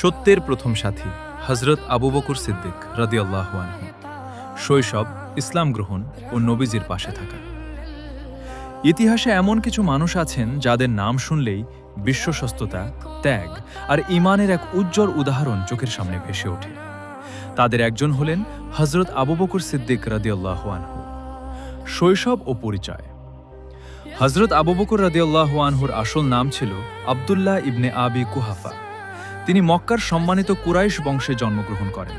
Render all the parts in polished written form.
সত্যের প্রথম সাথী হযরত আবু বকর সিদ্দিক রাদিয়াল্লাহু আনহু। শৈশব, ইসলাম গ্রহণ ও নবীজির পাশে থাকা। ইতিহাসে এমন কিছু মানুষ আছেন যাদের নাম শুনলেই বিশ্বস্ততা, ত্যাগ আর ঈমানের এক উজ্জ্বল উদাহরণ চোখের সামনে ভেসে ওঠে। তাদের একজন হলেন হযরত আবু বকর সিদ্দিক রাদিয়াল্লাহু আনহু। শৈশব ও পরিচয়। হযরত আবু বকর রাদিয়াল্লাহু আনহুর আসল নাম ছিল আব্দুল্লাহ ইবনে আবি কুহাফা। তিনি মক্কার সম্মানিত কুরাইশ বংশে জন্মগ্রহণ করেন।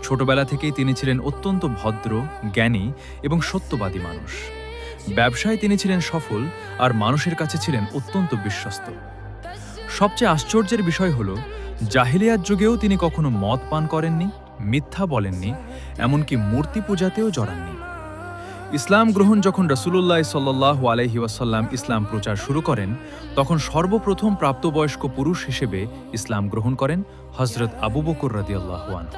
ছোটবেলা থেকেই তিনি ছিলেন অত্যন্ত ভদ্র, জ্ঞানী এবং সত্যবাদী মানুষ। ব্যবসায় তিনি ছিলেন সফল আর মানুষের কাছে ছিলেন অত্যন্ত বিশ্বস্ত। সবচেয়ে আশ্চর্যের বিষয় হল, জাহিলিয়াত যুগেও তিনি কখনো মদ পান করেননি, মিথ্যা বলেননি, এমনকি মূর্তি পূজাতেও জড়াননি। ইসলাম গ্রহণ যখন রাসূলুল্লাহ সাল্লাল্লাহু আলাইহি ওয়াসাল্লাম ইসলাম প্রচার শুরু করেন, তখন সর্বপ্রথম প্রাপ্তবয়স্ক পুরুষ হিসেবে ইসলাম গ্রহণ করেন হযরত আবু বকর রাদিয়াল্লাহু আনহু।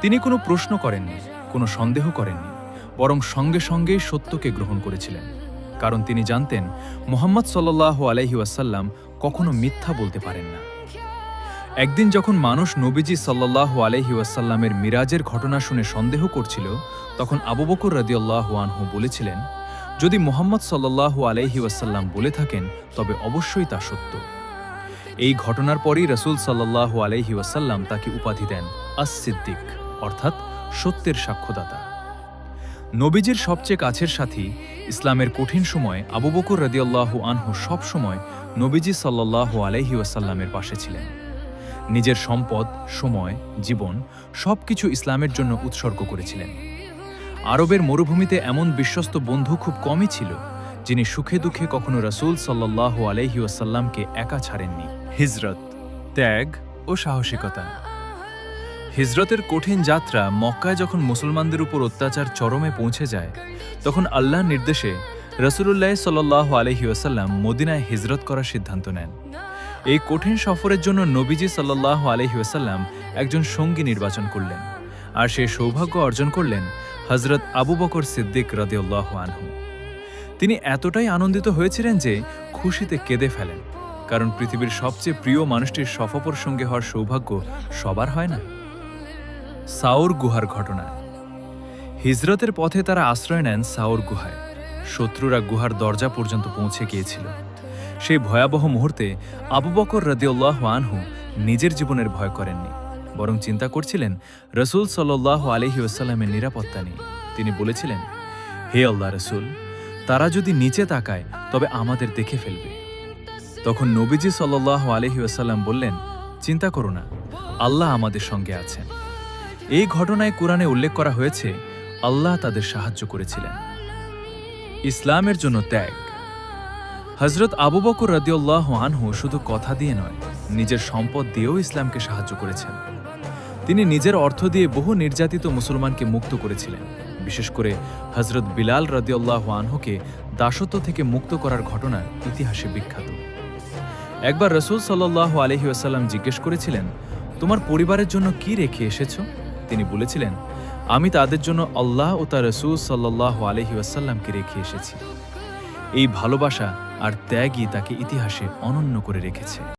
তিনি কোনো প্রশ্ন করেননি, কোনো সন্দেহ করেননি, বরং সঙ্গে সঙ্গেই সত্যকে গ্রহণ করেছিলেন। কারণ তিনি জানতেন মুহাম্মদ সাল্লাল্লাহু আলাইহি ওয়াসাল্লাম কখনো মিথ্যা বলতে পারেন না। একদিন যখন মানুষ নবীজি সাল্লাল্লাহু আলাইহি ওয়াসাল্লামের মিরাজের ঘটনা শুনে সন্দেহ করছিল, তখন আবু বকর রাদিয়াল্লাহু আনহু বলেছিলেন, যদি মুহাম্মদ সাল্লাল্লাহু আলাইহি ওয়াসাল্লাম বলে থাকেন তবে অবশ্যই তা সত্য। এই ঘটনার পরই রাসূল সাল্লাল্লাহু আলাইহি ওয়াসাল্লাম তাকে উপাধি দেন আস-সিদ্দিক, অর্থাৎ সত্যের সাক্ষ্যদাতা। নবীজির সবচেয়ে কাছের সাথী, ইসলামের কঠিন সময়ে আবু বকর রাদিয়াল্লাহু আনহু সব সময় নবীজি সাল্লাল্লাহু আলাইহি ওয়াসাল্লামের পাশে ছিলেন। নিজের সম্পদ, সময়, জীবন সবকিছু ইসলামের জন্য উৎসর্গ করেছিলেন। আরবের মরুভূমিতে এমন বিশ্বস্ত বন্ধু খুব কমই ছিল, যিনি সুখে দুঃখে কখনো রাসূল সাল্লাল্লাহু আলাইহি ওয়াসাল্লামকে একা ছাড়েননি। হিজরত, ত্যাগ ও সাহসিকতা। হিজরতের কঠিন যাত্রা মক্কায় যখন মুসলমানদের উপর অত্যাচার চরমে পৌঁছে যায়, তখন আল্লাহর নির্দেশে রাসূলুল্লাহ সাল্লাল্লাহু আলাইহি ওয়াসাল্লাম মদিনায় হিজরত করার সিদ্ধান্ত নেন। এই কঠিন সফরের জন্য নবীজি সাল্লাল্লাহু আলাইহি ওয়াসাল্লাম একজন সঙ্গী নির্বাচন করলেন, আর সে সৌভাগ্য অর্জন করলেন হযরত আবু বকর সিদ্দিক রাদিয়াল্লাহু আনহু। তিনি এতটাই আনন্দিত হয়েছিলেন যে খুশিতে কেঁদে ফেলেন, কারণ পৃথিবীর সবচেয়ে প্রিয় মানুষটির সফর সঙ্গে হওয়ার সৌভাগ্য সবার হয় না। সাউর গুহার ঘটনা। হিজরতের পথে তারা আশ্রয় নেন সাউর গুহায়। শত্রুরা গুহার দরজা পর্যন্ত পৌঁছে গিয়েছিল। সেই ভয়াবহ মুহূর্তে আবু বকর রাদিয়াল্লাহু আনহু নিজের জীবনের ভয় করেননি, বরং চিন্তা করছিলেন রাসূল সাল্লাল্লাহু আলাইহি ওয়াসাল্লামের নিরাপত্তা নিয়ে। তিনি বলেছিলেন, হে আল্লাহ রাসূল, তারা যদি নিচে তাকায় তবে আমাদের দেখে ফেলবে। তখন নবীজি সাল্লাল্লাহু আলাইহি ওয়াসাল্লাম বললেন, চিন্তা করো না, আল্লাহ আমাদের সঙ্গে আছেন। এই ঘটনায় কোরআনে উল্লেখ করা হয়েছে, আল্লাহ তাদের সাহায্য করেছিলেন। ইসলামের জন্য ত্যাগ। হযরত আবু বকর রাদিয়াল্লাহু আনহু শুধু কথা দিয়ে নয়, নিজের সম্পদ দিয়েও ইসলামকে সাহায্য করেছেন। তিনি নিজের অর্থ দিয়ে বহু নির্যাতিত মুসলমানকে মুক্ত করেছিলেন। বিশেষ করে হযরত বিলাল রাদিয়াল্লাহু আনহুকে দাসত্ব থেকে মুক্ত করার ঘটনা ইতিহাসে বিখ্যাত। একবার রাসূল সাল্লাল্লাহু আলাইহি ওয়াসাল্লাম জিজ্ঞেস করেছিলেন, তোমার পরিবারের জন্য কি রেখে এসেছো? তিনি বলেছিলেন, আমি তাদের জন্য আল্লাহ ও তার রাসূল সাল্লাল্লাহু আলাইহি ওয়াসাল্লামকে রেখে এসেছি। এই ভালোবাসা আর ত্যাগই তাকে ইতিহাসে অনন্য করে রেখেছে।